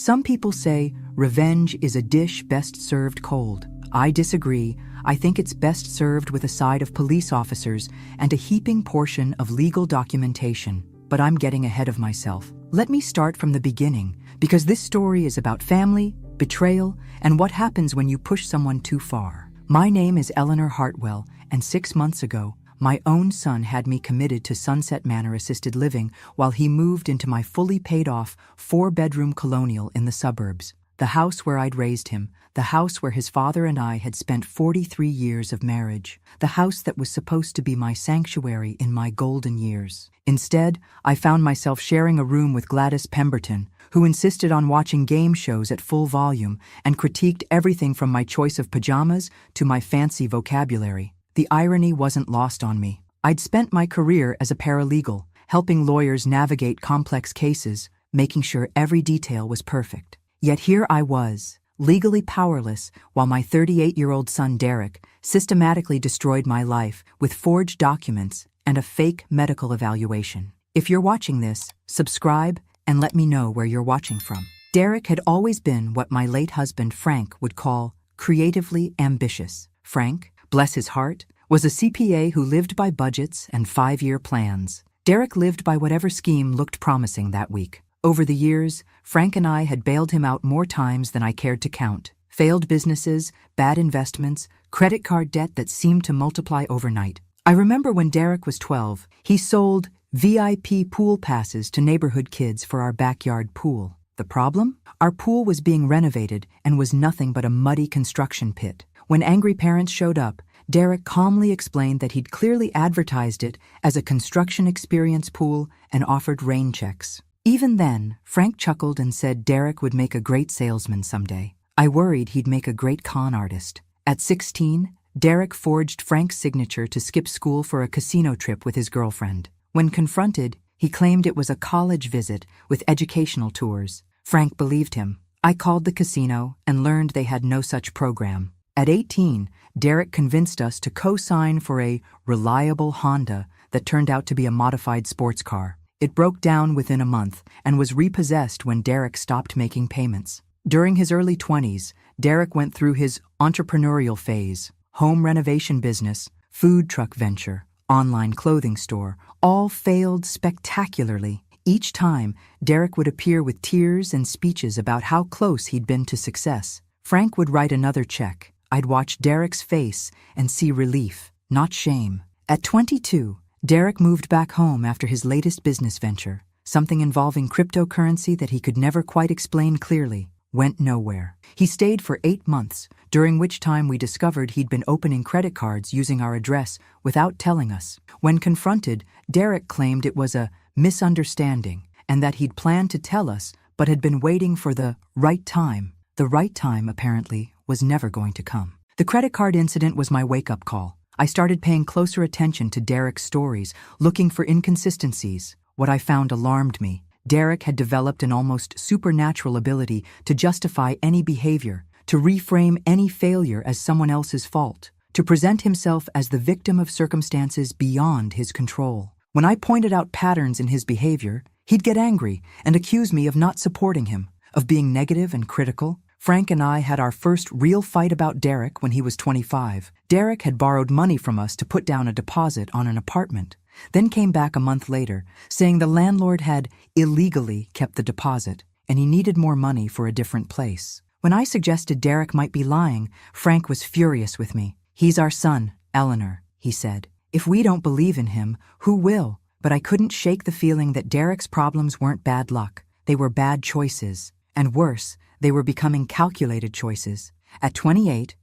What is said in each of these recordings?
Some people say revenge is a dish best served cold. I disagree. I think it's best served with a side of police officers and a heaping portion of legal documentation. But I'm getting ahead of myself. Let me start from the beginning, because this story is about family, betrayal, and what happens when you push someone too far. My name is Eleanor Hartwell, and 6 months ago, my own son had me committed to Sunset Manor Assisted Living while he moved into my fully paid-off 4-bedroom colonial in the suburbs. The house where I'd raised him, the house where his father and I had spent 43 years of marriage, the house that was supposed to be my sanctuary in my golden years. Instead, I found myself sharing a room with Gladys Pemberton, who insisted on watching game shows at full volume and critiqued everything from my choice of pajamas to my fancy vocabulary. The irony wasn't lost on me. I'd spent my career as a paralegal, helping lawyers navigate complex cases, making sure every detail was perfect. Yet here I was, legally powerless, while my 38-year-old son Derek systematically destroyed my life with forged documents and a fake medical evaluation. If you're watching this, subscribe and let me know where you're watching from. Derek had always been what my late husband Frank would call creatively ambitious. Frank, bless his heart, was a CPA who lived by budgets and 5-year plans. Derek lived by whatever scheme looked promising that week. Over the years, Frank and I had bailed him out more times than I cared to count. Failed businesses, bad investments, credit card debt that seemed to multiply overnight. I remember when Derek was 12, he sold VIP pool passes to neighborhood kids for our backyard pool. The problem? Our pool was being renovated and was nothing but a muddy construction pit. When angry parents showed up, Derek calmly explained that he'd clearly advertised it as a construction experience pool and offered rain checks. Even then, Frank chuckled and said Derek would make a great salesman someday. I worried he'd make a great con artist. At 16, Derek forged Frank's signature to skip school for a casino trip with his girlfriend. When confronted, he claimed it was a college visit with educational tours. Frank believed him. I called the casino and learned they had no such program. At 18, Derek convinced us to co-sign for a reliable Honda that turned out to be a modified sports car. It broke down within a month and was repossessed when Derek stopped making payments. During his early 20s, Derek went through his entrepreneurial phase. Home renovation business, food truck venture, online clothing store, all failed spectacularly. Each time, Derek would appear with tears and speeches about how close he'd been to success. Frank would write another check. I'd watch Derek's face and see relief, not shame. At 22, Derek moved back home after his latest business venture, something involving cryptocurrency that he could never quite explain clearly. Went nowhere. He stayed for 8 months, during which time we discovered he'd been opening credit cards using our address without telling us. When confronted, Derek claimed it was a misunderstanding and that he'd planned to tell us but had been waiting for the right time. The right time, apparently, was never going to come. The credit card incident was my wake-up call. I started paying closer attention to Derek's stories, looking for inconsistencies. What I found alarmed me. Derek had developed an almost supernatural ability to justify any behavior, to reframe any failure as someone else's fault, to present himself as the victim of circumstances beyond his control. When I pointed out patterns in his behavior, he'd get angry and accuse me of not supporting him, of being negative and critical. Frank and I had our first real fight about Derek when he was 25. Derek had borrowed money from us to put down a deposit on an apartment, then came back a month later, saying the landlord had illegally kept the deposit and he needed more money for a different place. When I suggested Derek might be lying, Frank was furious with me. "He's our son, Eleanor," he said. "If we don't believe in him, who will?" But I couldn't shake the feeling that Derek's problems weren't bad luck. They were bad choices. And worse, they were becoming calculated choices. At 28,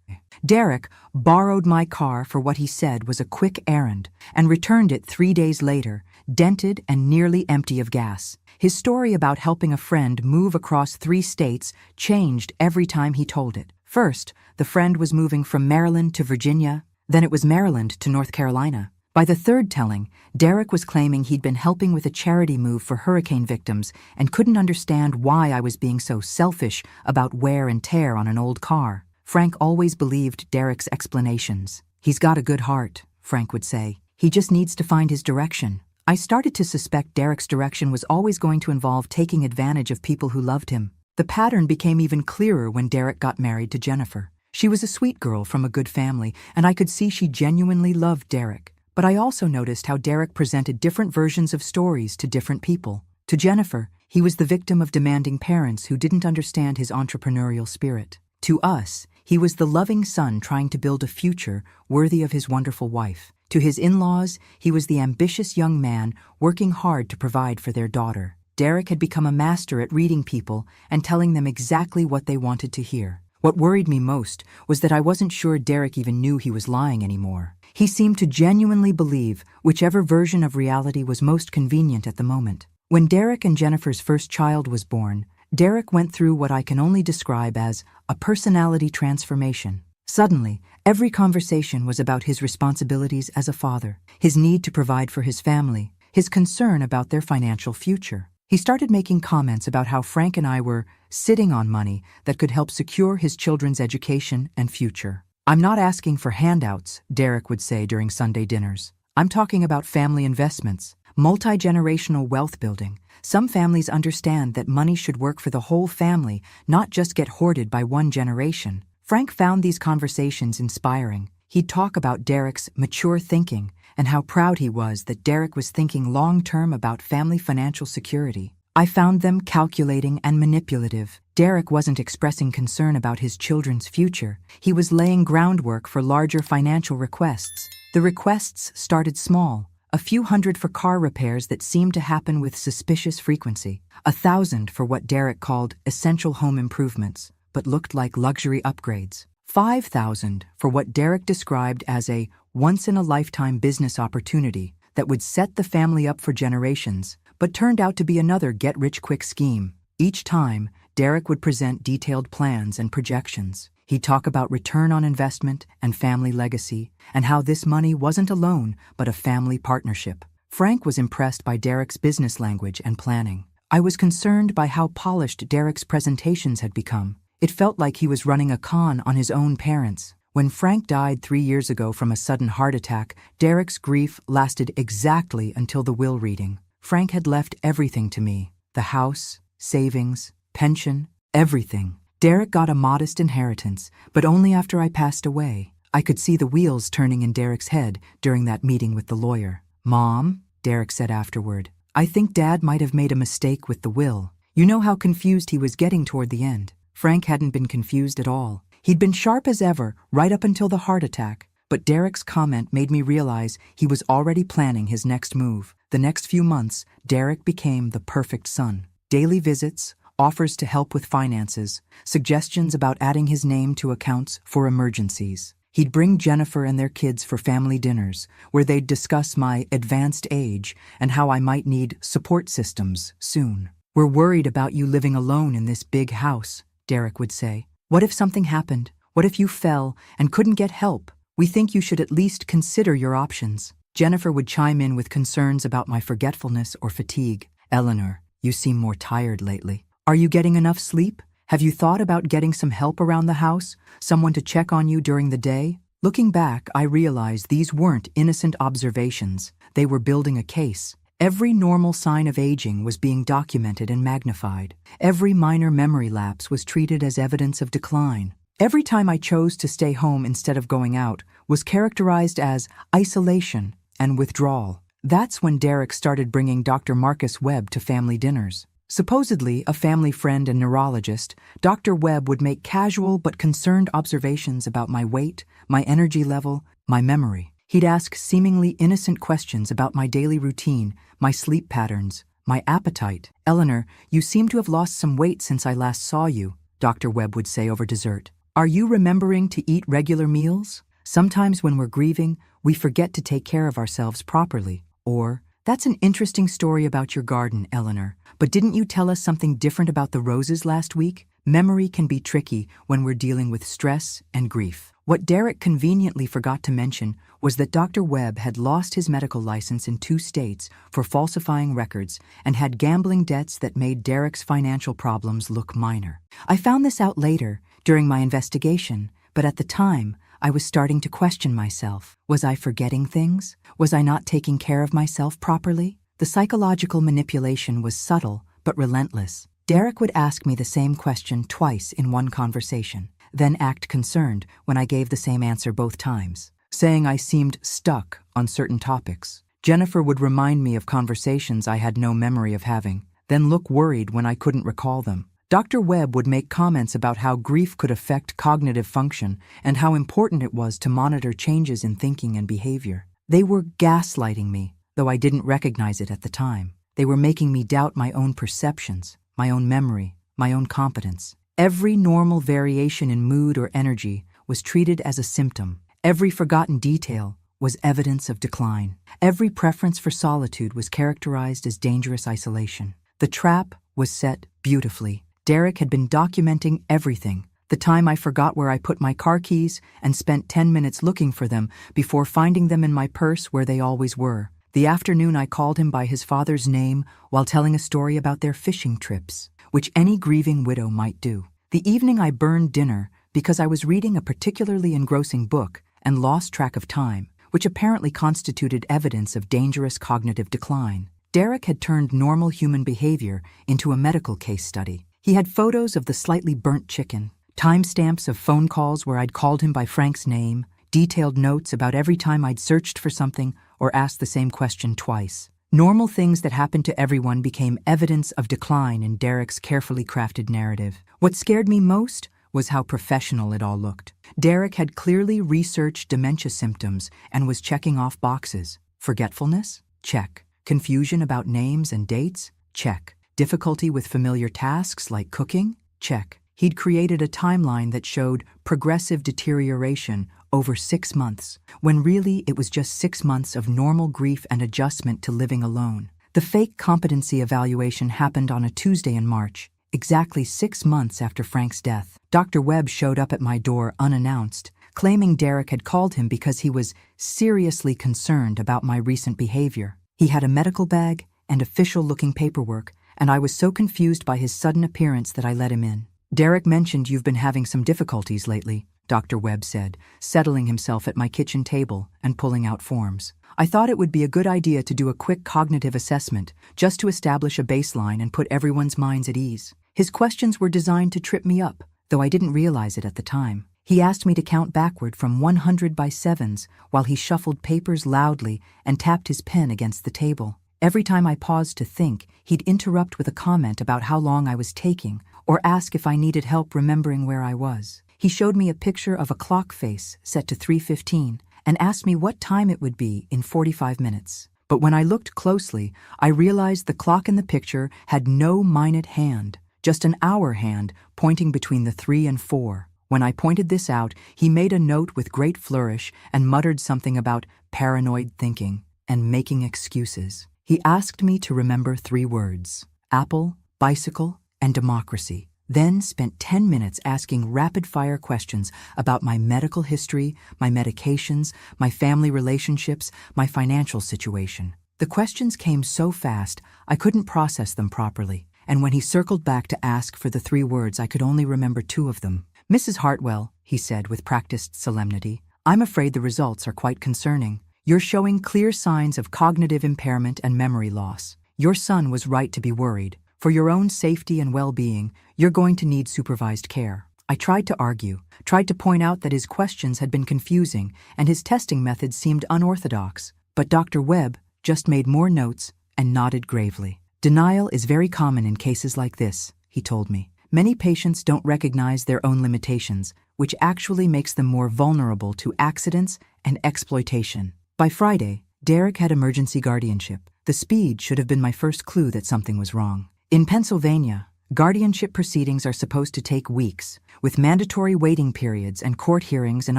Derek borrowed my car for what he said was a quick errand and returned it 3 days later, dented and nearly empty of gas. His story about helping a friend move across 3 states changed every time he told it. First, the friend was moving from Maryland to Virginia, then it was Maryland to North Carolina. By the third telling, Derek was claiming he'd been helping with a charity move for hurricane victims and couldn't understand why I was being so selfish about wear and tear on an old car. Frank always believed Derek's explanations. "He's got a good heart," Frank would say. "He just needs to find his direction." I started to suspect Derek's direction was always going to involve taking advantage of people who loved him. The pattern became even clearer when Derek got married to Jennifer. She was a sweet girl from a good family, and I could see she genuinely loved Derek. But I also noticed how Derek presented different versions of stories to different people. To Jennifer, he was the victim of demanding parents who didn't understand his entrepreneurial spirit. To us, he was the loving son trying to build a future worthy of his wonderful wife. To his in-laws, he was the ambitious young man working hard to provide for their daughter. Derek had become a master at reading people and telling them exactly what they wanted to hear. What worried me most was that I wasn't sure Derek even knew he was lying anymore. He seemed to genuinely believe whichever version of reality was most convenient at the moment. When Derek and Jennifer's first child was born, Derek went through what I can only describe as a personality transformation. Suddenly, every conversation was about his responsibilities as a father, his need to provide for his family, his concern about their financial future. He started making comments about how Frank and I were sitting on money that could help secure his children's education and future. "I'm not asking for handouts," Derek would say during Sunday dinners. "I'm talking about family investments, multi-generational wealth building. Some families understand that money should work for the whole family, not just get hoarded by one generation." Frank found these conversations inspiring. He'd talk about Derek's mature thinking and how proud he was that Derek was thinking long-term about family financial security. I found them calculating and manipulative. Derek wasn't expressing concern about his children's future. He was laying groundwork for larger financial requests. The requests started small, a few hundred for car repairs that seemed to happen with suspicious frequency, 1,000 for what Derek called essential home improvements, but looked like luxury upgrades, 5,000 for what Derek described as a once-in-a-lifetime business opportunity that would set the family up for generations, but turned out to be another get-rich-quick scheme. Each time, Derek would present detailed plans and projections. He'd talk about return on investment and family legacy, and how this money wasn't a loan, but a family partnership. Frank was impressed by Derek's business language and planning. I was concerned by how polished Derek's presentations had become. It felt like he was running a con on his own parents. When Frank died 3 years ago from a sudden heart attack, Derek's grief lasted exactly until the will reading. Frank had left everything to me: the house, savings, pension, everything. Derek got a modest inheritance, but only after I passed away. I could see the wheels turning in Derek's head during that meeting with the lawyer. "Mom," Derek said afterward, "I think Dad might have made a mistake with the will." You know how confused he was getting toward the end. Frank hadn't been confused at all. He'd been sharp as ever, right up until the heart attack. But Derek's comment made me realize he was already planning his next move. The next few months, Derek became the perfect son. Daily visits, offers to help with finances, suggestions about adding his name to accounts for emergencies. He'd bring Jennifer and their kids for family dinners, where they'd discuss my advanced age and how I might need support systems soon. "We're worried about you living alone in this big house," Derek would say. "What if something happened? What if you fell and couldn't get help? We think you should at least consider your options." Jennifer would chime in with concerns about my forgetfulness or fatigue. "Eleanor, you seem more tired lately. Are you getting enough sleep? Have you thought about getting some help around the house? Someone to check on you during the day?" Looking back, I realized these weren't innocent observations. They were building a case. Every normal sign of aging was being documented and magnified. Every minor memory lapse was treated as evidence of decline. Every time I chose to stay home instead of going out was characterized as isolation and withdrawal. That's when Derek started bringing Dr. Marcus Webb to family dinners. Supposedly a family friend and neurologist, Dr. Webb would make casual but concerned observations about my weight, my energy level, my memory. He'd ask seemingly innocent questions about my daily routine, my sleep patterns, my appetite. "Eleanor, you seem to have lost some weight since I last saw you," Dr. Webb would say over dessert. "Are you remembering to eat regular meals? Sometimes when we're grieving, we forget to take care of ourselves properly." Or, "That's an interesting story about your garden, Eleanor, but didn't you tell us something different about the roses last week?" Memory can be tricky when we're dealing with stress and grief. What Derek conveniently forgot to mention was that Dr. Webb had lost his medical license in 2 states for falsifying records and had gambling debts that made Derek's financial problems look minor. I found this out later, during my investigation, but at the time, I was starting to question myself. Was I forgetting things? Was I not taking care of myself properly? The psychological manipulation was subtle but relentless. Derek would ask me the same question twice in one conversation, then act concerned when I gave the same answer both times, saying I seemed stuck on certain topics. Jennifer would remind me of conversations I had no memory of having, then look worried when I couldn't recall them. Dr. Webb would make comments about how grief could affect cognitive function and how important it was to monitor changes in thinking and behavior. They were gaslighting me, though I didn't recognize it at the time. They were making me doubt my own perceptions, my own memory, my own competence. Every normal variation in mood or energy was treated as a symptom. Every forgotten detail was evidence of decline. Every preference for solitude was characterized as dangerous isolation. The trap was set beautifully. Derek had been documenting everything. The time I forgot where I put my car keys and spent 10 minutes looking for them before finding them in my purse where they always were. The afternoon I called him by his father's name while telling a story about their fishing trips, which any grieving widow might do. The evening I burned dinner because I was reading a particularly engrossing book and lost track of time, which apparently constituted evidence of dangerous cognitive decline. Derek had turned normal human behavior into a medical case study. He had photos of the slightly burnt chicken, timestamps of phone calls where I'd called him by Frank's name, detailed notes about every time I'd searched for something or asked the same question twice. Normal things that happened to everyone became evidence of decline in Derek's carefully crafted narrative. What scared me most was how professional it all looked. Derek had clearly researched dementia symptoms and was checking off boxes. Forgetfulness? Check. Confusion about names and dates? Check. Difficulty with familiar tasks like cooking? Check. He'd created a timeline that showed progressive deterioration over 6 months, when really it was just 6 months of normal grief and adjustment to living alone. The fake competency evaluation happened on a Tuesday in March, exactly 6 months after Frank's death. Dr. Webb showed up at my door unannounced, claiming Derek had called him because he was seriously concerned about my recent behavior. He had a medical bag and official-looking paperwork, and I was so confused by his sudden appearance that I let him in. Derek mentioned you've been having some difficulties lately, Dr. Webb said, settling himself at my kitchen table and pulling out forms. I thought it would be a good idea to do a quick cognitive assessment, just to establish a baseline and put everyone's minds at ease. His questions were designed to trip me up, though I didn't realize it at the time. He asked me to count backward from 100 by sevens while he shuffled papers loudly and tapped his pen against the table. Every time I paused to think, he'd interrupt with a comment about how long I was taking or ask if I needed help remembering where I was. He showed me a picture of a clock face set to 3:15 and asked me what time it would be in 45 minutes. But when I looked closely, I realized the clock in the picture had no minute hand, just an hour hand pointing between the 3 and 4. When I pointed this out, he made a note with great flourish and muttered something about paranoid thinking and making excuses. He asked me to remember 3 words: apple, bicycle, and democracy, then spent 10 minutes asking rapid-fire questions about my medical history, my medications, my family relationships, my financial situation. The questions came so fast, I couldn't process them properly, and when he circled back to ask for the 3 words, I could only remember 2 of them. Mrs. Hartwell, he said with practiced solemnity, I'm afraid the results are quite concerning. You're showing clear signs of cognitive impairment and memory loss. Your son was right to be worried. For your own safety and well-being, you're going to need supervised care. I tried to argue, tried to point out that his questions had been confusing and his testing methods seemed unorthodox, but Dr. Webb just made more notes and nodded gravely. Denial is very common in cases like this, he told me. Many patients don't recognize their own limitations, which actually makes them more vulnerable to accidents and exploitation. By Friday, Derek had emergency guardianship. The speed should have been my first clue that something was wrong. In Pennsylvania, guardianship proceedings are supposed to take weeks, with mandatory waiting periods and court hearings and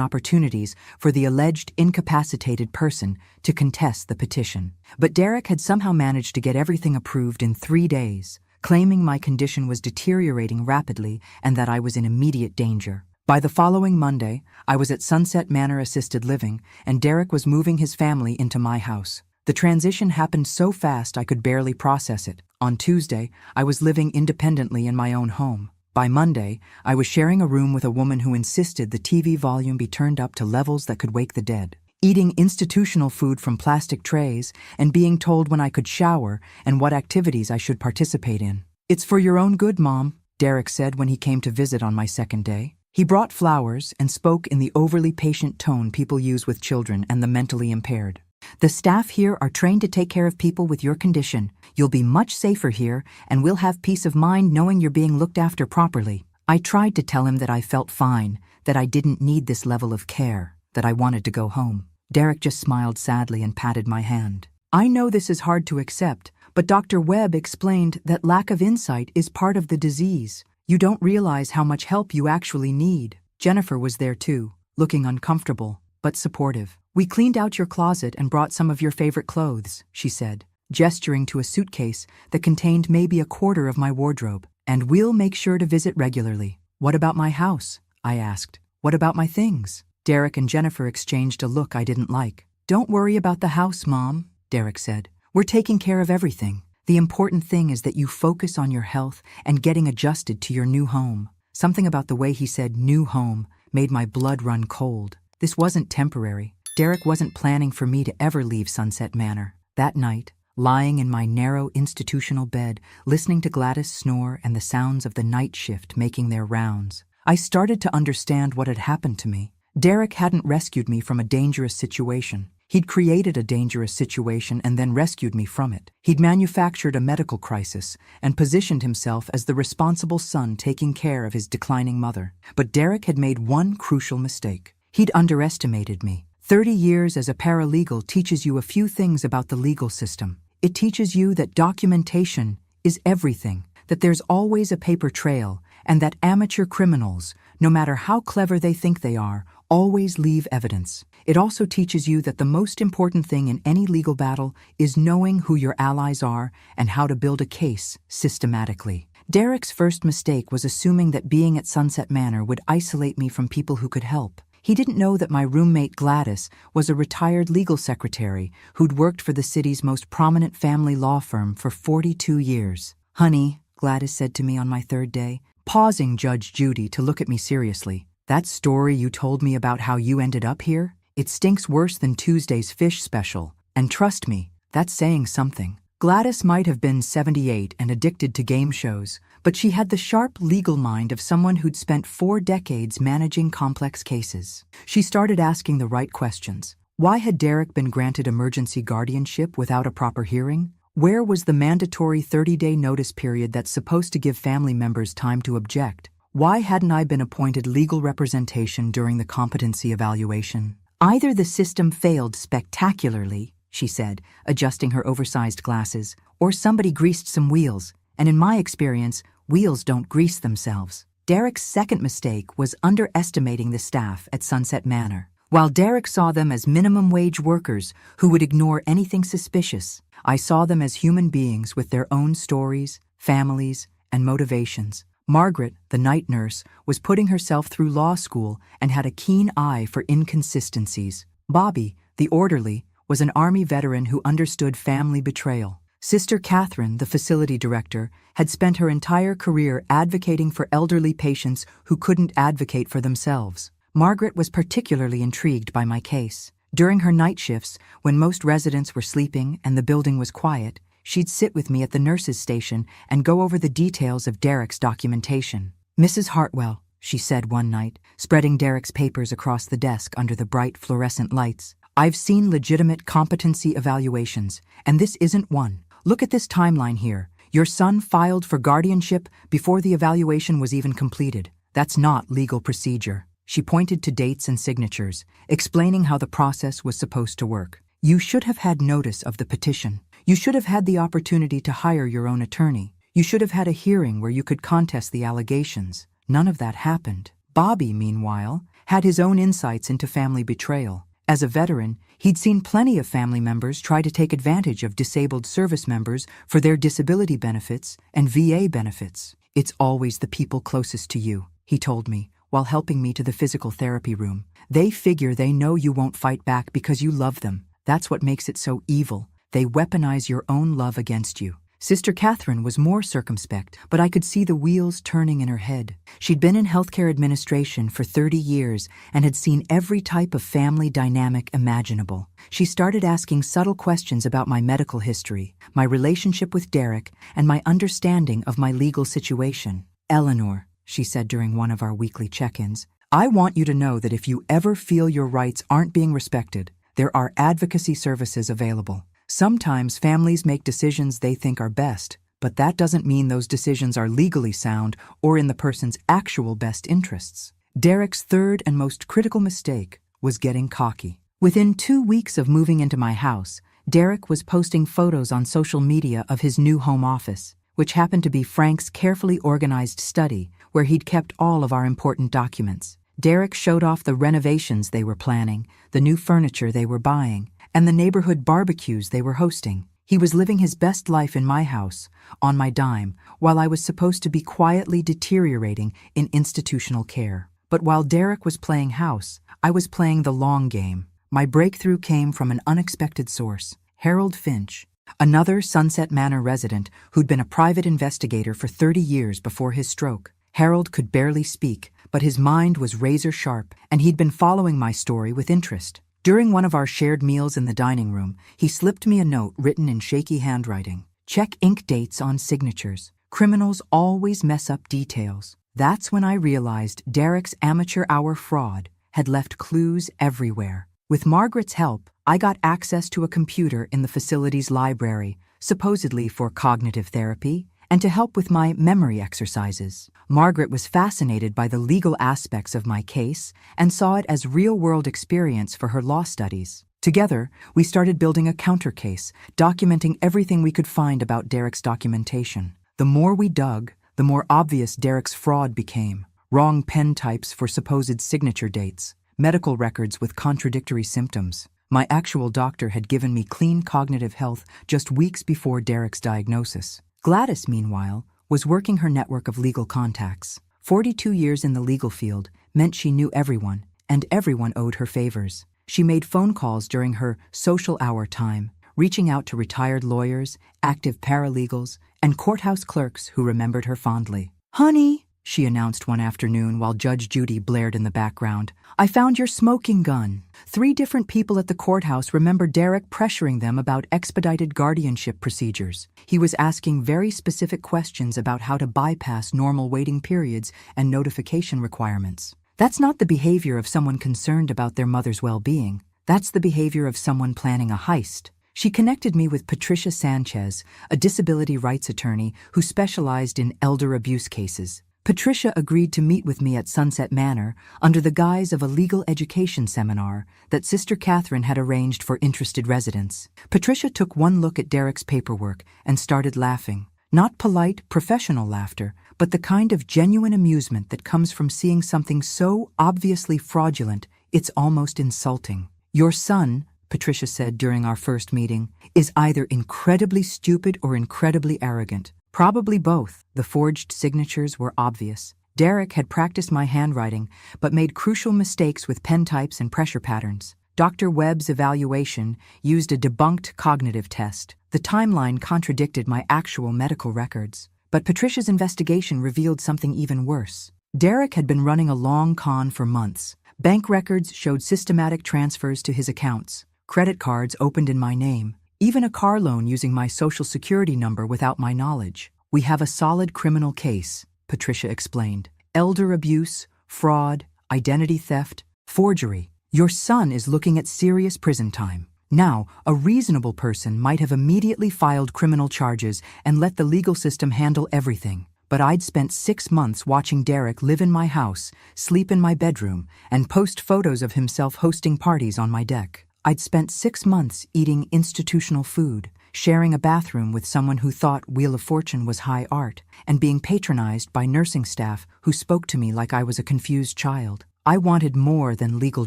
opportunities for the alleged incapacitated person to contest the petition. But Derek had somehow managed to get everything approved in 3 days, claiming my condition was deteriorating rapidly and that I was in immediate danger. By the following Monday, I was at Sunset Manor Assisted Living, and Derek was moving his family into my house. The transition happened so fast I could barely process it. On Tuesday, I was living independently in my own home. By Monday, I was sharing a room with a woman who insisted the TV volume be turned up to levels that could wake the dead, eating institutional food from plastic trays, and being told when I could shower and what activities I should participate in. "It's for your own good, Mom," Derek said when he came to visit on my second day. He brought flowers and spoke in the overly patient tone people use with children and the mentally impaired. "The staff here are trained to take care of people with your condition. You'll be much safer here, and we'll have peace of mind knowing you're being looked after properly." I tried to tell him that I felt fine, that I didn't need this level of care, that I wanted to go home. Derek just smiled sadly and patted my hand. "I know this is hard to accept, but Dr. Webb explained that lack of insight is part of the disease. You don't realize how much help you actually need." Jennifer was there too, looking uncomfortable, but supportive. "We cleaned out your closet and brought some of your favorite clothes," she said, gesturing to a suitcase that contained maybe a quarter of my wardrobe. "And we'll make sure to visit regularly." "What about my house?" I asked. "What about my things?" Derek and Jennifer exchanged a look I didn't like. "Don't worry about the house, Mom," Derek said. "We're taking care of everything. The important thing is that you focus on your health and getting adjusted to your new home." Something about the way he said "new home" made my blood run cold. This wasn't temporary. Derek wasn't planning for me to ever leave Sunset Manor. That night, lying in my narrow institutional bed, listening to Gladys snore and the sounds of the night shift making their rounds, I started to understand what had happened to me. Derek hadn't rescued me from a dangerous situation. He'd created a dangerous situation and then rescued me from it. He'd manufactured a medical crisis and positioned himself as the responsible son taking care of his declining mother. But Derek had made one crucial mistake. He'd underestimated me. 30 years as a paralegal teaches you a few things about the legal system. It teaches you that documentation is everything, that there's always a paper trail, and that amateur criminals, no matter how clever they think they are, always leave evidence. It also teaches you that the most important thing in any legal battle is knowing who your allies are and how to build a case systematically. Derek's first mistake was assuming that being at Sunset Manor would isolate me from people who could help. He didn't know that my roommate Gladys was a retired legal secretary who'd worked for the city's most prominent family law firm for 42 years. "Honey," Gladys said to me on my third day, pausing Judge Judy to look at me seriously, "that story you told me about how you ended up here? It stinks worse than Tuesday's fish special, and trust me, that's saying something." Gladys might have been 78 and addicted to game shows, but she had the sharp legal mind of someone who'd spent 4 decades managing complex cases. She started asking the right questions. Why had Derek been granted emergency guardianship without a proper hearing? Where was the mandatory 30-day notice period that's supposed to give family members time to object? Why hadn't I been appointed legal representation during the competency evaluation? "Either the system failed spectacularly," she said, adjusting her oversized glasses, "or somebody greased some wheels, and in my experience, wheels don't grease themselves." Derek's second mistake was underestimating the staff at Sunset Manor. While Derek saw them as minimum-wage workers who would ignore anything suspicious, I saw them as human beings with their own stories, families, and motivations. Margaret, the night nurse, was putting herself through law school and had a keen eye for inconsistencies. Bobby, the orderly, was an Army veteran who understood family betrayal. Sister Catherine, the facility director, had spent her entire career advocating for elderly patients who couldn't advocate for themselves. Margaret was particularly intrigued by my case. During her night shifts, when most residents were sleeping and the building was quiet, she'd sit with me at the nurses' station and go over the details of Derek's documentation. "Mrs. Hartwell," she said one night, spreading Derek's papers across the desk under the bright fluorescent lights, "I've seen legitimate competency evaluations, and this isn't one. Look at this timeline here. Your son filed for guardianship before the evaluation was even completed. That's not legal procedure." She pointed to dates and signatures, explaining how the process was supposed to work. "You should have had notice of the petition. You should have had the opportunity to hire your own attorney. You should have had a hearing where you could contest the allegations. None of that happened." Bobby, meanwhile, had his own insights into family betrayal. As a veteran, he'd seen plenty of family members try to take advantage of disabled service members for their disability benefits and VA benefits. "It's always the people closest to you," he told me, while helping me to the physical therapy room. "They figure they know you won't fight back because you love them. That's what makes it so evil. They weaponize your own love against you. Sister Catherine was more circumspect, but I could see the wheels turning in her head. She'd been in healthcare administration for 30 years and had seen every type of family dynamic imaginable. She started asking subtle questions about my medical history, my relationship with Derek, and my understanding of my legal situation. "Eleanor," she said during one of our weekly check-ins, "I want you to know that if you ever feel your rights aren't being respected, there are advocacy services available. Sometimes families make decisions they think are best, but that doesn't mean those decisions are legally sound or in the person's actual best interests." Derek's third and most critical mistake was getting cocky. Within 2 weeks of moving into my house, Derek was posting photos on social media of his new home office, which happened to be Frank's carefully organized study where he'd kept all of our important documents. Derek showed off the renovations they were planning, the new furniture they were buying, and the neighborhood barbecues they were hosting. He was living his best life in my house, on my dime, while I was supposed to be quietly deteriorating in institutional care. But while Derek was playing house, I was playing the long game. My breakthrough came from an unexpected source: Harold Finch, another Sunset Manor resident who'd been a private investigator for 30 years before his stroke. Harold could barely speak, but his mind was razor sharp, and he'd been following my story with interest. During one of our shared meals in the dining room, he slipped me a note written in shaky handwriting. "Check ink dates on signatures. Criminals always mess up details." That's when I realized Derek's amateur hour fraud had left clues everywhere. With Margaret's help, I got access to a computer in the facility's library, supposedly for cognitive therapy, and to help with my memory exercises. Margaret was fascinated by the legal aspects of my case and saw it as real-world experience for her law studies. Together, we started building a counter case, documenting everything we could find about Derek's documentation. The more we dug, the more obvious Derek's fraud became. Wrong pen types for supposed signature dates, medical records with contradictory symptoms. My actual doctor had given me clean cognitive health just weeks before Derek's diagnosis. Gladys, meanwhile, was working her network of legal contacts. 42 years in the legal field meant she knew everyone, and everyone owed her favors. She made phone calls during her social hour time, reaching out to retired lawyers, active paralegals, and courthouse clerks who remembered her fondly. "Honey," she announced one afternoon while Judge Judy blared in the background, "I found your smoking gun." 3 different people at the courthouse remember Derek pressuring them about expedited guardianship procedures. He was asking very specific questions about how to bypass normal waiting periods and notification requirements. That's not the behavior of someone concerned about their mother's well-being. That's the behavior of someone planning a heist. She connected me with Patricia Sanchez, a disability rights attorney who specialized in elder abuse cases. Patricia agreed to meet with me at Sunset Manor under the guise of a legal education seminar that Sister Catherine had arranged for interested residents. Patricia took one look at Derek's paperwork and started laughing. Not polite, professional laughter, but the kind of genuine amusement that comes from seeing something so obviously fraudulent it's almost insulting. "Your son," Patricia said during our first meeting, "is either incredibly stupid or incredibly arrogant. Probably both." The forged signatures were obvious. Derek had practiced my handwriting, but made crucial mistakes with pen types and pressure patterns. Dr. Webb's evaluation used a debunked cognitive test. The timeline contradicted my actual medical records. But Patricia's investigation revealed something even worse. Derek had been running a long con for months. Bank records showed systematic transfers to his accounts, credit cards opened in my name, even a car loan using my social security number without my knowledge. "We have a solid criminal case," Patricia explained. "Elder abuse, fraud, identity theft, forgery. Your son is looking at serious prison time." Now, a reasonable person might have immediately filed criminal charges and let the legal system handle everything. But I'd spent 6 months watching Derek live in my house, sleep in my bedroom, and post photos of himself hosting parties on my deck. I'd spent 6 months eating institutional food, sharing a bathroom with someone who thought Wheel of Fortune was high art, and being patronized by nursing staff who spoke to me like I was a confused child. I wanted more than legal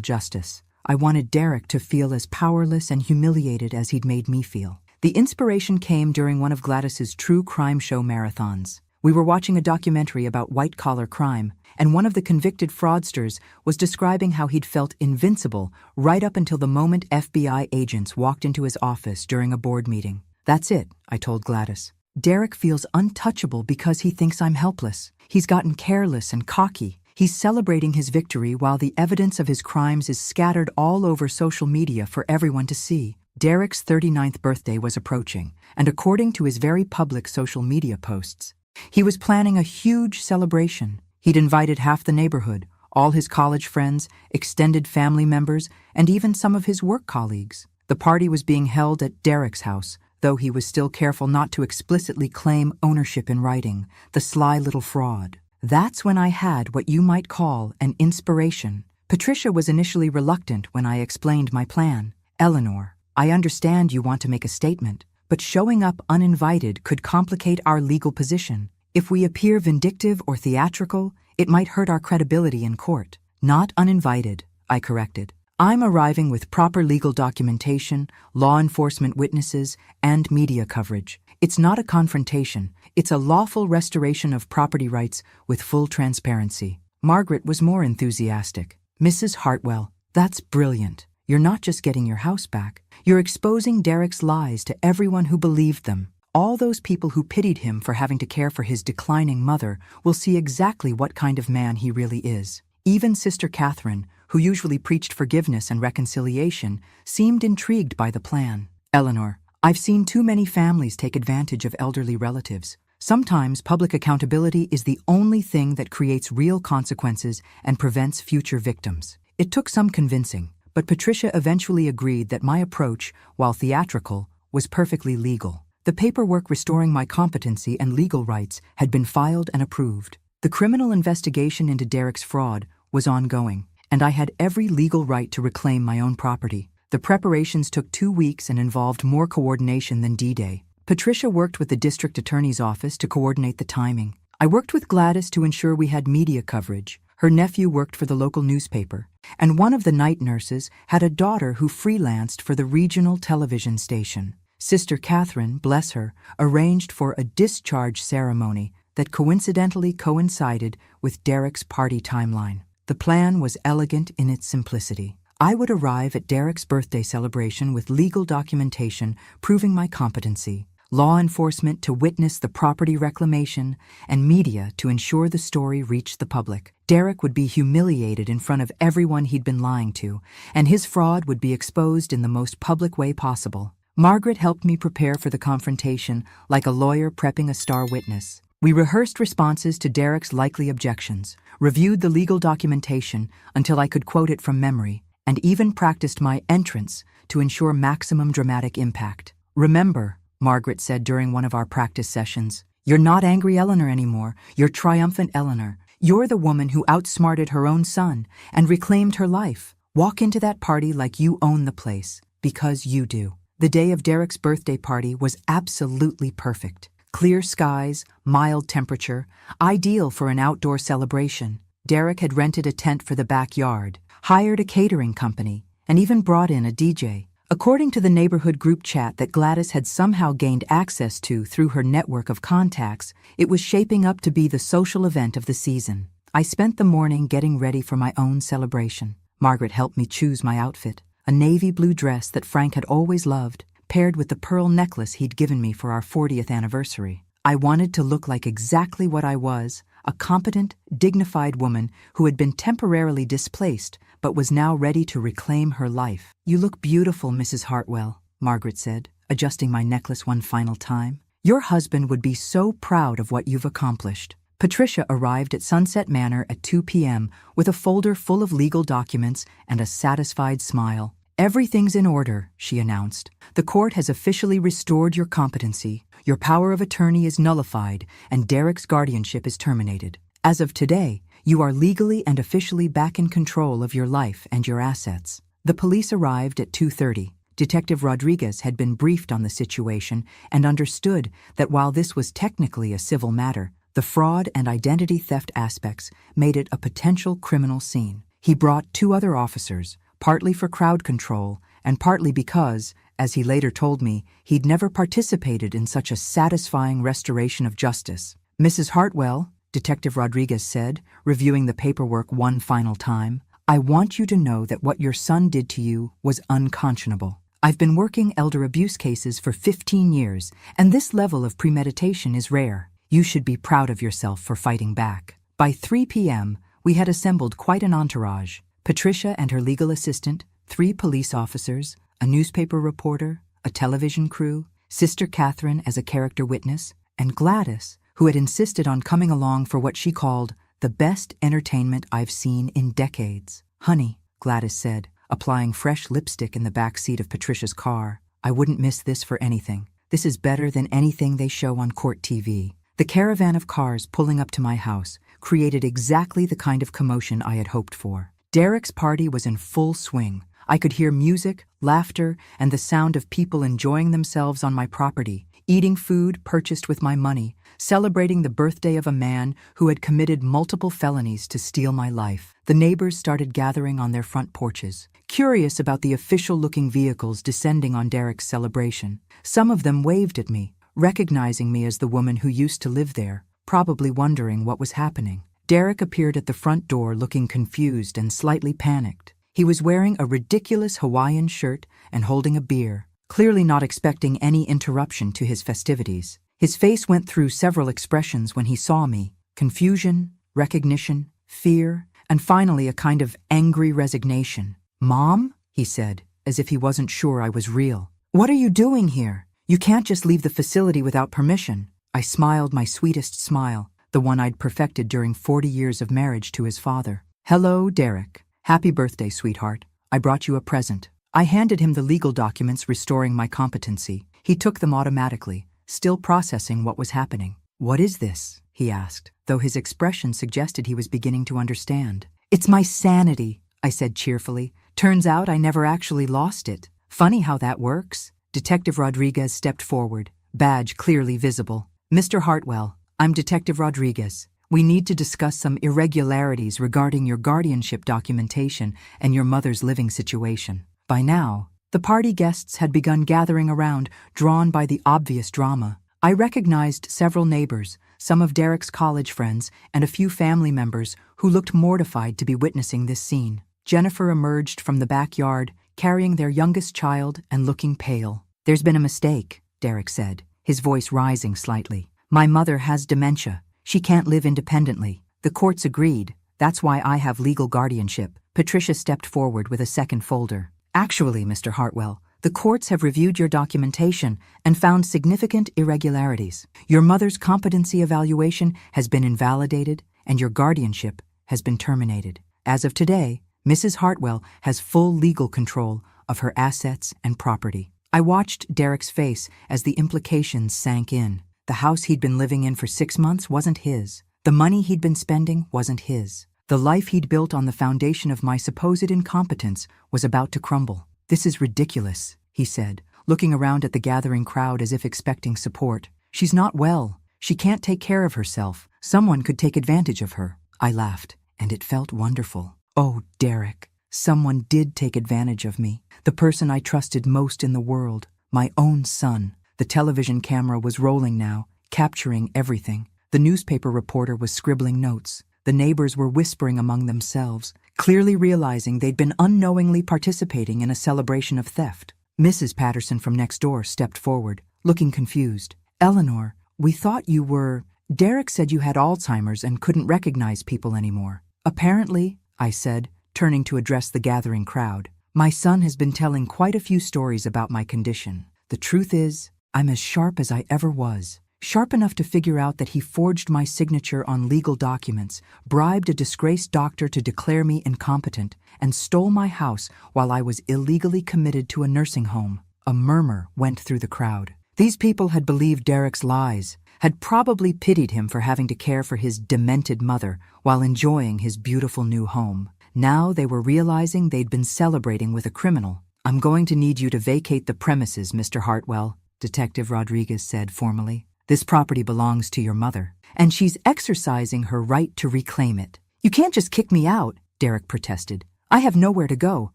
justice. I wanted Derek to feel as powerless and humiliated as he'd made me feel. The inspiration came during one of Gladys's true crime show marathons. We were watching a documentary about white-collar crime, and one of the convicted fraudsters was describing how he'd felt invincible right up until the moment FBI agents walked into his office during a board meeting. "That's it," I told Gladys. Derek feels untouchable because he thinks I'm helpless. He's gotten careless and cocky. He's celebrating his victory while the evidence of his crimes is scattered all over social media for everyone to see. Derek's 39th birthday was approaching, and according to his very public social media posts, he was planning a huge celebration. He'd invited half the neighborhood, all his college friends, extended family members, and even some of his work colleagues. The party was being held at Derek's house, though he was still careful not to explicitly claim ownership in writing, the sly little fraud. That's when I had what you might call an inspiration. Patricia was initially reluctant when I explained my plan. Eleanor, I understand you want to make a statement, but showing up uninvited could complicate our legal position. If we appear vindictive or theatrical, it might hurt our credibility in court. Not uninvited, I corrected. I'm arriving with proper legal documentation, law enforcement witnesses, and media coverage. It's not a confrontation. It's a lawful restoration of property rights with full transparency. Margaret was more enthusiastic. Mrs. Hartwell, that's brilliant. You're not just getting your house back. You're exposing Derek's lies to everyone who believed them. All those people who pitied him for having to care for his declining mother will see exactly what kind of man he really is. Even Sister Catherine, who usually preached forgiveness and reconciliation, seemed intrigued by the plan. Eleanor, I've seen too many families take advantage of elderly relatives. Sometimes public accountability is the only thing that creates real consequences and prevents future victims. It took some convincing, but Patricia eventually agreed that my approach, while theatrical, was perfectly legal. The paperwork restoring my competency and legal rights had been filed and approved. The criminal investigation into Derek's fraud was ongoing, and I had every legal right to reclaim my own property. The preparations took 2 weeks and involved more coordination than D-Day. Patricia worked with the district attorney's office to coordinate the timing. I worked with Gladys to ensure we had media coverage. Her nephew worked for the local newspaper, and one of the night nurses had a daughter who freelanced for the regional television station. Sister Catherine, bless her, arranged for a discharge ceremony that coincidentally coincided with Derek's party timeline. The plan was elegant in its simplicity. I would arrive at Derek's birthday celebration with legal documentation proving my competency, law enforcement to witness the property reclamation, and media to ensure the story reached the public. Derek would be humiliated in front of everyone he'd been lying to, and his fraud would be exposed in the most public way possible. Margaret helped me prepare for the confrontation like a lawyer prepping a star witness. We rehearsed responses to Derek's likely objections, reviewed the legal documentation until I could quote it from memory, and even practiced my entrance to ensure maximum dramatic impact. Remember, Margaret said during one of our practice sessions, you're not angry Eleanor anymore, you're triumphant Eleanor. You're the woman who outsmarted her own son and reclaimed her life. Walk into that party like you own the place, because you do. The day of Derek's birthday party was absolutely perfect. Clear skies, mild temperature, ideal for an outdoor celebration. Derek had rented a tent for the backyard, hired a catering company, and even brought in a DJ. According to the neighborhood group chat that Gladys had somehow gained access to through her network of contacts, it was shaping up to be the social event of the season. I spent the morning getting ready for my own celebration. Margaret helped me choose my outfit, a navy blue dress that Frank had always loved, paired with the pearl necklace he'd given me for our 40th anniversary. I wanted to look like exactly what I was, a competent, dignified woman who had been temporarily displaced but was now ready to reclaim her life. You look beautiful, Mrs. Hartwell, Margaret said, adjusting my necklace one final time. Your husband would be so proud of what you've accomplished. Patricia arrived at Sunset Manor at 2 p.m. with a folder full of legal documents and a satisfied smile. Everything's in order, she announced. The court has officially restored your competency. Your power of attorney is nullified, and Derek's guardianship is terminated. As of today, you are legally and officially back in control of your life and your assets. The police arrived at 2:30. Detective Rodriguez had been briefed on the situation and understood that while this was technically a civil matter, the fraud and identity theft aspects made it a potential criminal scene. He brought 2 other officers, partly for crowd control and partly because, as he later told me, he'd never participated in such a satisfying restoration of justice. Mrs. Hartwell, Detective Rodriguez said, reviewing the paperwork one final time, I want you to know that what your son did to you was unconscionable. I've been working elder abuse cases for 15 years, and this level of premeditation is rare. You should be proud of yourself for fighting back. By 3 p.m., we had assembled quite an entourage. Patricia and her legal assistant, 3 police officers, a newspaper reporter, a television crew, Sister Catherine as a character witness, and Gladys, who had insisted on coming along for what she called the best entertainment I've seen in decades. "Honey," Gladys said, applying fresh lipstick in the back seat of Patricia's car, "I wouldn't miss this for anything. This is better than anything they show on court TV." The caravan of cars pulling up to my house created exactly the kind of commotion I had hoped for. Derek's party was in full swing. I could hear music, laughter, and the sound of people enjoying themselves on my property, eating food purchased with my money, celebrating the birthday of a man who had committed multiple felonies to steal my life. The neighbors started gathering on their front porches, curious about the official-looking vehicles descending on Derek's celebration. Some of them waved at me, recognizing me as the woman who used to live there, probably wondering what was happening. Derek appeared at the front door looking confused and slightly panicked. He was wearing a ridiculous Hawaiian shirt and holding a beer, clearly not expecting any interruption to his festivities. His face went through several expressions when he saw me: confusion, recognition, fear, and finally a kind of angry resignation. "Mom?" he said, as if he wasn't sure I was real. "What are you doing here? You can't just leave the facility without permission." I smiled my sweetest smile, the one I'd perfected during 40 years of marriage to his father. "Hello, Derek. Happy birthday, sweetheart. I brought you a present." I handed him the legal documents restoring my competency. He took them automatically, still processing what was happening. "What is this?" he asked, though his expression suggested he was beginning to understand. "It's my sanity," I said cheerfully. "Turns out I never actually lost it. Funny how that works." Detective Rodriguez stepped forward, badge clearly visible. "Mr. Hartwell, I'm Detective Rodriguez. We need to discuss some irregularities regarding your guardianship documentation and your mother's living situation." By now, the party guests had begun gathering around, drawn by the obvious drama. I recognized several neighbors, some of Derek's college friends, and a few family members who looked mortified to be witnessing this scene. Jennifer emerged from the backyard, carrying their youngest child and looking pale. "There's been a mistake," Derek said, his voice rising slightly. "My mother has dementia. She can't live independently. The courts agreed. That's why I have legal guardianship." Patricia stepped forward with a second folder. "Actually, Mr. Hartwell, the courts have reviewed your documentation and found significant irregularities. Your mother's competency evaluation has been invalidated and your guardianship has been terminated. As of today, Mrs. Hartwell has full legal control of her assets and property." I watched Derek's face as the implications sank in. The house he'd been living in for 6 months wasn't his. The money he'd been spending wasn't his. The life he'd built on the foundation of my supposed incompetence was about to crumble. "This is ridiculous," he said, looking around at the gathering crowd as if expecting support. "She's not well. She can't take care of herself. Someone could take advantage of her." I laughed, and it felt wonderful. Oh, Derek, someone did take advantage of me. The person I trusted most in the world, my own son. The television camera was rolling now, capturing everything. The newspaper reporter was scribbling notes. The neighbors were whispering among themselves, clearly realizing they'd been unknowingly participating in a celebration of theft. Mrs. Patterson from next door stepped forward, looking confused. "Eleanor, we thought you were—" "Derek said you had Alzheimer's and couldn't recognize people anymore." "Apparently," I said, turning to address the gathering crowd. "My son has been telling quite a few stories about my condition. The truth is, I'm as sharp as I ever was. Sharp enough to figure out that he forged my signature on legal documents, bribed a disgraced doctor to declare me incompetent, and stole my house while I was illegally committed to a nursing home." A murmur went through the crowd. These people had believed Derek's lies, had probably pitied him for having to care for his demented mother while enjoying his beautiful new home. Now they were realizing they'd been celebrating with a criminal. "I'm going to need you to vacate the premises, Mr. Hartwell," Detective Rodriguez said formally. "This property belongs to your mother, and she's exercising her right to reclaim it." "You can't just kick me out," Derek protested. "I have nowhere to go.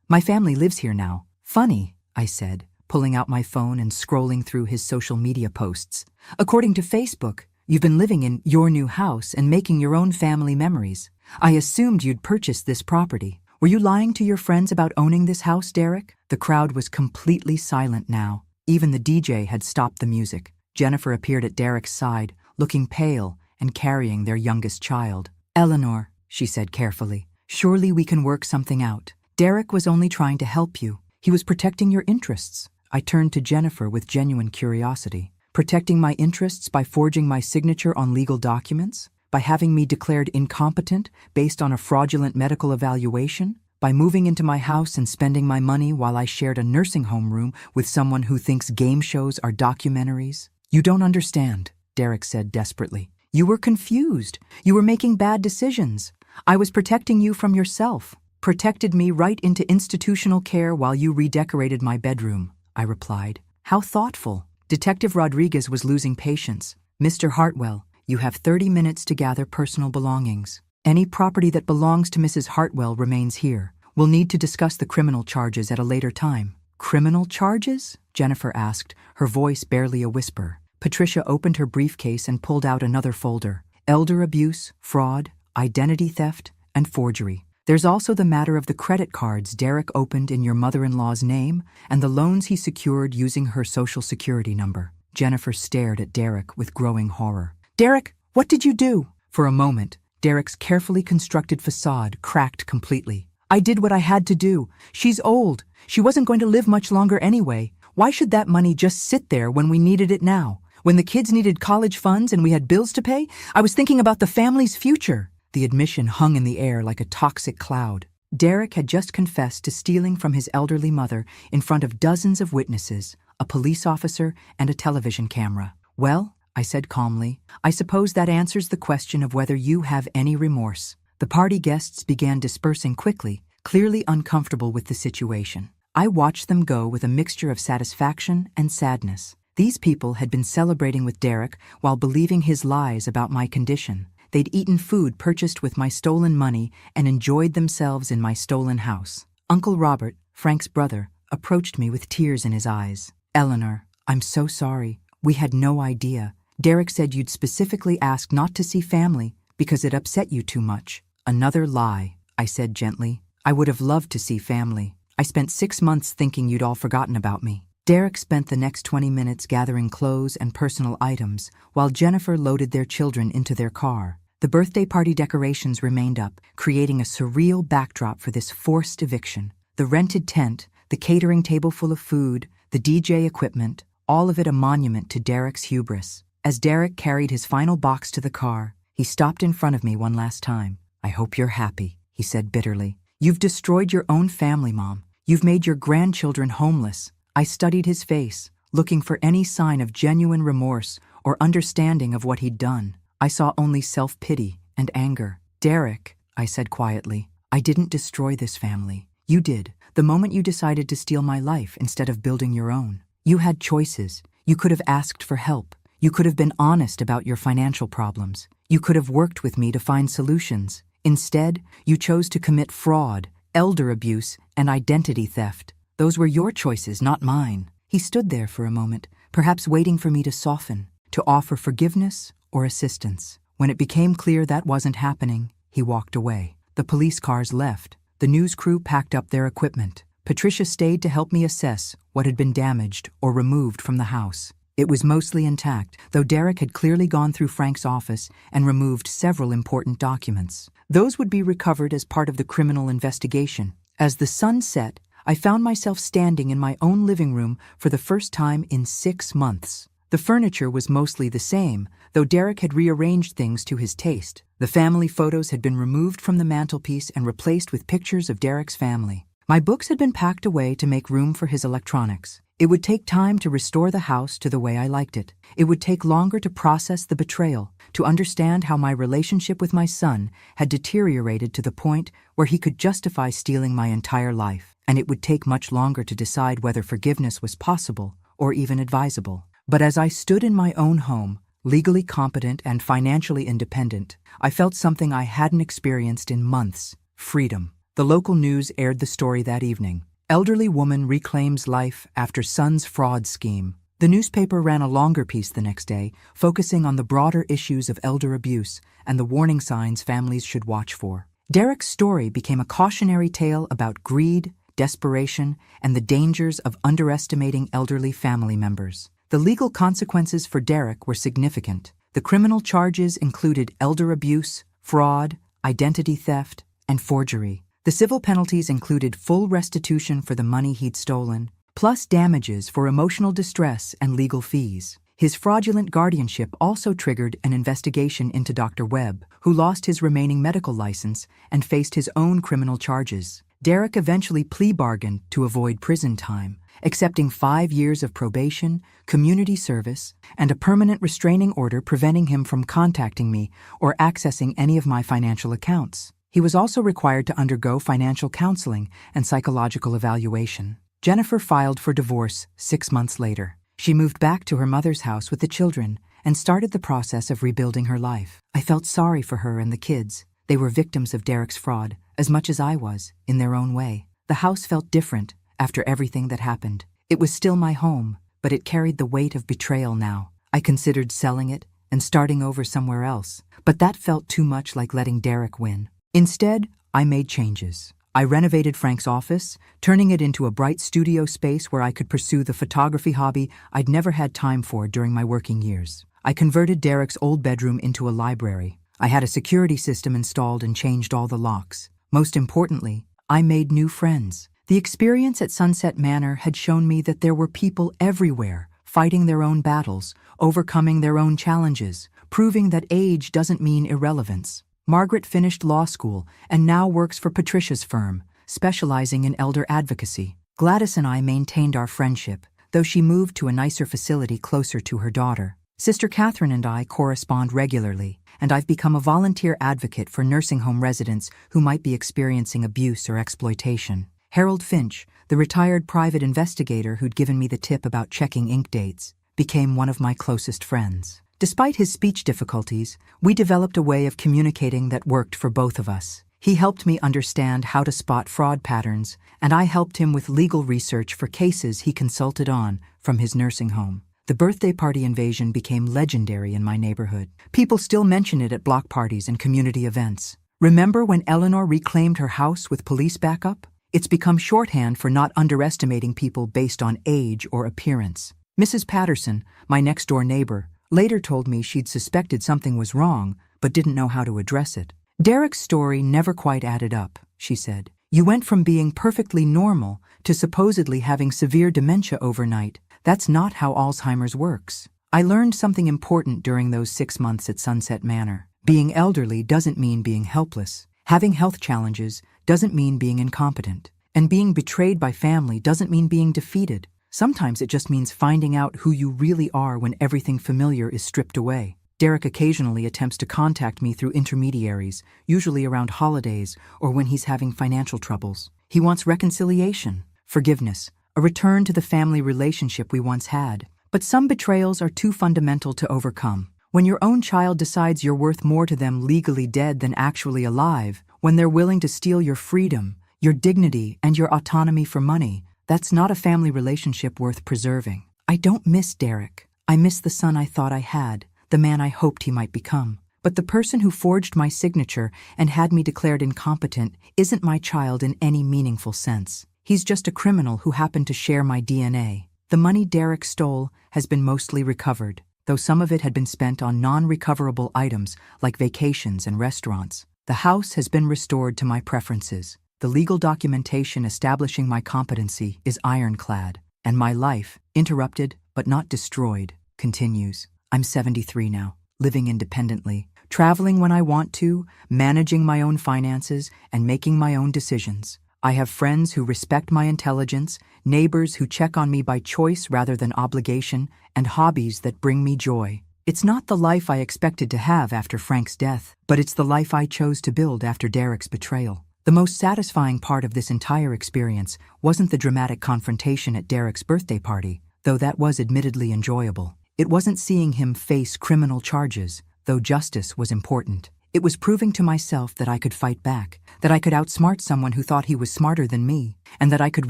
My family lives here now." "Funny," I said, pulling out my phone and scrolling through his social media posts. "According to Facebook, you've been living in your new house and making your own family memories. I assumed you'd purchased this property. Were you lying to your friends about owning this house, Derek? The crowd was completely silent now. Even the DJ had stopped the music. Jennifer appeared at Derek's side, looking pale and carrying their youngest child. Eleanor, she said carefully, surely we can work something out. Derek was only trying to help you. He was protecting your interests. I turned to Jennifer with genuine curiosity. Protecting my interests by forging my signature on legal documents? By having me declared incompetent based on a fraudulent medical evaluation? By moving into my house and spending my money while I shared a nursing home room with someone who thinks game shows are documentaries? You don't understand, Derek said desperately. You were confused. You were making bad decisions. I was protecting you from yourself. Protected me right into institutional care while you redecorated my bedroom, I replied. How thoughtful. Detective Rodriguez was losing patience. Mr. Hartwell, you have 30 minutes to gather personal belongings. Any property that belongs to Mrs. Hartwell remains here. We'll need to discuss the criminal charges at a later time. Criminal charges? Jennifer asked, her voice barely a whisper. Patricia opened her briefcase and pulled out another folder. Elder abuse, fraud, identity theft, and forgery. There's also the matter of the credit cards Derek opened in your mother-in-law's name and the loans he secured using her social security number. Jennifer stared at Derek with growing horror. Derek, what did you do? For a moment, Derek's carefully constructed facade cracked completely. I did what I had to do. She's old. She wasn't going to live much longer anyway. Why should that money just sit there when we needed it now? When the kids needed college funds and we had bills to pay, I was thinking about the family's future. The admission hung in the air like a toxic cloud. Derek had just confessed to stealing from his elderly mother in front of dozens of witnesses, a police officer, and a television camera. Well, I said calmly, I suppose that answers the question of whether you have any remorse. The party guests began dispersing quickly, clearly uncomfortable with the situation. I watched them go with a mixture of satisfaction and sadness. These people had been celebrating with Derek while believing his lies about my condition. They'd eaten food purchased with my stolen money and enjoyed themselves in my stolen house. Uncle Robert, Frank's brother, approached me with tears in his eyes. Eleanor, I'm so sorry. We had no idea. Derek said you'd specifically asked not to see family because it upset you too much. Another lie, I said gently. I would have loved to see family. I spent 6 months thinking you'd all forgotten about me. Derek spent the next 20 minutes gathering clothes and personal items while Jennifer loaded their children into their car. The birthday party decorations remained up, creating a surreal backdrop for this forced eviction. The rented tent, the catering table full of food, the DJ equipment, all of it a monument to Derek's hubris. As Derek carried his final box to the car, he stopped in front of me one last time. I hope you're happy, he said bitterly. You've destroyed your own family, Mom. You've made your grandchildren homeless. I studied his face, looking for any sign of genuine remorse or understanding of what he'd done. I saw only self-pity and anger. Derek, I said quietly, I didn't destroy this family. You did, the moment you decided to steal my life instead of building your own. You had choices. You could have asked for help. You could have been honest about your financial problems. You could have worked with me to find solutions. Instead, you chose to commit fraud, elder abuse, and identity theft. Those were your choices, not mine. He stood there for a moment, perhaps waiting for me to soften, to offer forgiveness or assistance. When it became clear that wasn't happening, he walked away. The police cars left. The news crew packed up their equipment. Patricia stayed to help me assess what had been damaged or removed from the house. It was mostly intact, though Derek had clearly gone through Frank's office and removed several important documents. Those would be recovered as part of the criminal investigation. As the sun set, I found myself standing in my own living room for the first time in 6 months. The furniture was mostly the same, though Derek had rearranged things to his taste. The family photos had been removed from the mantelpiece and replaced with pictures of Derek's family. My books had been packed away to make room for his electronics. It would take time to restore the house to the way I liked it. It would take longer to process the betrayal, to understand how my relationship with my son had deteriorated to the point where he could justify stealing my entire life. And it would take much longer to decide whether forgiveness was possible or even advisable. But as I stood in my own home, legally competent and financially independent, I felt something I hadn't experienced in months: freedom. The local news aired the story that evening. Elderly woman reclaims life after son's fraud scheme. The newspaper ran a longer piece the next day, focusing on the broader issues of elder abuse and the warning signs families should watch for. Derek's story became a cautionary tale about greed, desperation, and the dangers of underestimating elderly family members. The legal consequences for Derek were significant. The criminal charges included elder abuse, fraud, identity theft, and forgery. The civil penalties included full restitution for the money he'd stolen, plus damages for emotional distress and legal fees. His fraudulent guardianship also triggered an investigation into Dr. Webb, who lost his remaining medical license and faced his own criminal charges. Derek eventually plea bargained to avoid prison time, accepting 5 years of probation, community service, and a permanent restraining order preventing him from contacting me or accessing any of my financial accounts. He was also required to undergo financial counseling and psychological evaluation. Jennifer filed for divorce 6 months later. She moved back to her mother's house with the children and started the process of rebuilding her life. I felt sorry for her and the kids. They were victims of Derek's fraud, as much as I was, in their own way. The house felt different after everything that happened. It was still my home, but it carried the weight of betrayal now. I considered selling it and starting over somewhere else, but that felt too much like letting Derek win. Instead, I made changes. I renovated Frank's office, turning it into a bright studio space where I could pursue the photography hobby I'd never had time for during my working years. I converted Derek's old bedroom into a library. I had a security system installed and changed all the locks. Most importantly, I made new friends. The experience at Sunset Manor had shown me that there were people everywhere, fighting their own battles, overcoming their own challenges, proving that age doesn't mean irrelevance. Margaret finished law school and now works for Patricia's firm, specializing in elder advocacy. Gladys and I maintained our friendship, though she moved to a nicer facility closer to her daughter. Sister Catherine and I correspond regularly, and I've become a volunteer advocate for nursing home residents who might be experiencing abuse or exploitation. Harold Finch, the retired private investigator who'd given me the tip about checking ink dates, became one of my closest friends. Despite his speech difficulties, we developed a way of communicating that worked for both of us. He helped me understand how to spot fraud patterns, and I helped him with legal research for cases he consulted on from his nursing home. The birthday party invasion became legendary in my neighborhood. People still mention it at block parties and community events. Remember when Eleanor reclaimed her house with police backup? It's become shorthand for not underestimating people based on age or appearance. Mrs. Patterson, my next-door neighbor, later told me she'd suspected something was wrong, but didn't know how to address it. Derek's story never quite added up, she said. You went from being perfectly normal to supposedly having severe dementia overnight. That's not how Alzheimer's works. I learned something important during those 6 months at Sunset Manor. Being elderly doesn't mean being helpless. Having health challenges doesn't mean being incompetent. And being betrayed by family doesn't mean being defeated. Sometimes it just means finding out who you really are when everything familiar is stripped away. Derek occasionally attempts to contact me through intermediaries, usually around holidays or when he's having financial troubles. He wants reconciliation, forgiveness, a return to the family relationship we once had. But some betrayals are too fundamental to overcome. When your own child decides you're worth more to them legally dead than actually alive, when they're willing to steal your freedom, your dignity, and your autonomy for money, that's not a family relationship worth preserving. I don't miss Derek. I miss the son I thought I had, the man I hoped he might become. But the person who forged my signature and had me declared incompetent isn't my child in any meaningful sense. He's just a criminal who happened to share my DNA. The money Derek stole has been mostly recovered, though some of it had been spent on non-recoverable items like vacations and restaurants. The house has been restored to my preferences. The legal documentation establishing my competency is ironclad, and my life, interrupted but not destroyed, continues. I'm 73 now, living independently, traveling when I want to, managing my own finances, and making my own decisions. I have friends who respect my intelligence, neighbors who check on me by choice rather than obligation, and hobbies that bring me joy. It's not the life I expected to have after Frank's death, but it's the life I chose to build after Derek's betrayal. The most satisfying part of this entire experience wasn't the dramatic confrontation at Derek's birthday party, though that was admittedly enjoyable. It wasn't seeing him face criminal charges, though justice was important. It was proving to myself that I could fight back, that I could outsmart someone who thought he was smarter than me, and that I could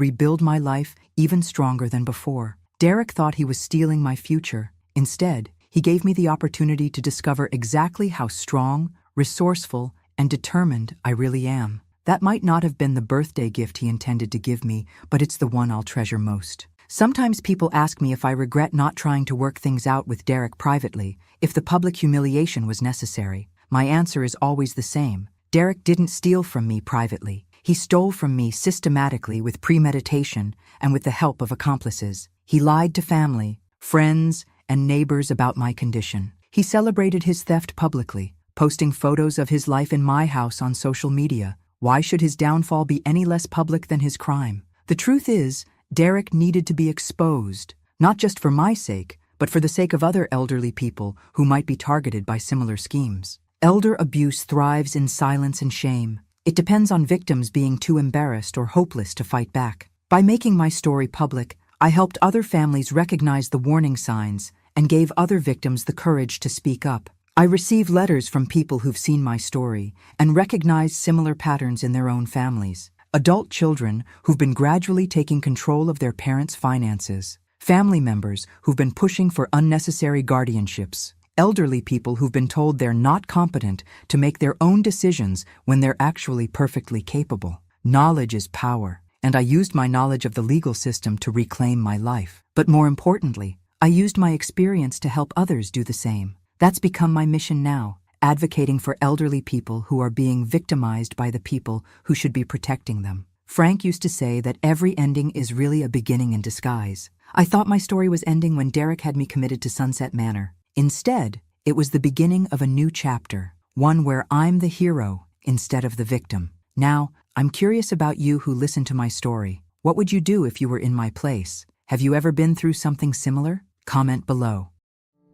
rebuild my life even stronger than before. Derek thought he was stealing my future. Instead, he gave me the opportunity to discover exactly how strong, resourceful, and determined I really am. That might not have been the birthday gift he intended to give me, but it's the one I'll treasure most. Sometimes people ask me if I regret not trying to work things out with Derek privately, if the public humiliation was necessary. My answer is always the same. Derek didn't steal from me privately. He stole from me systematically with premeditation and with the help of accomplices. He lied to family, friends, and neighbors about my condition. He celebrated his theft publicly, posting photos of his life in my house on social media. Why should his downfall be any less public than his crime? The truth is, Derek needed to be exposed, not just for my sake, but for the sake of other elderly people who might be targeted by similar schemes. Elder abuse thrives in silence and shame. It depends on victims being too embarrassed or hopeless to fight back. By making my story public, I helped other families recognize the warning signs and gave other victims the courage to speak up. I receive letters from people who've seen my story and recognize similar patterns in their own families. Adult children who've been gradually taking control of their parents' finances. Family members who've been pushing for unnecessary guardianships. Elderly people who've been told they're not competent to make their own decisions when they're actually perfectly capable. Knowledge is power, and I used my knowledge of the legal system to reclaim my life. But more importantly, I used my experience to help others do the same. That's become my mission now, advocating for elderly people who are being victimized by the people who should be protecting them. Frank used to say that every ending is really a beginning in disguise. I thought my story was ending when Derek had me committed to Sunset Manor. Instead, it was the beginning of a new chapter, one where I'm the hero instead of the victim. Now, I'm curious about you who listen to my story. What would you do if you were in my place? Have you ever been through something similar? Comment below.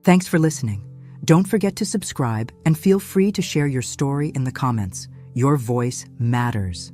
Thanks for listening. Don't forget to subscribe and feel free to share your story in the comments. Your voice matters.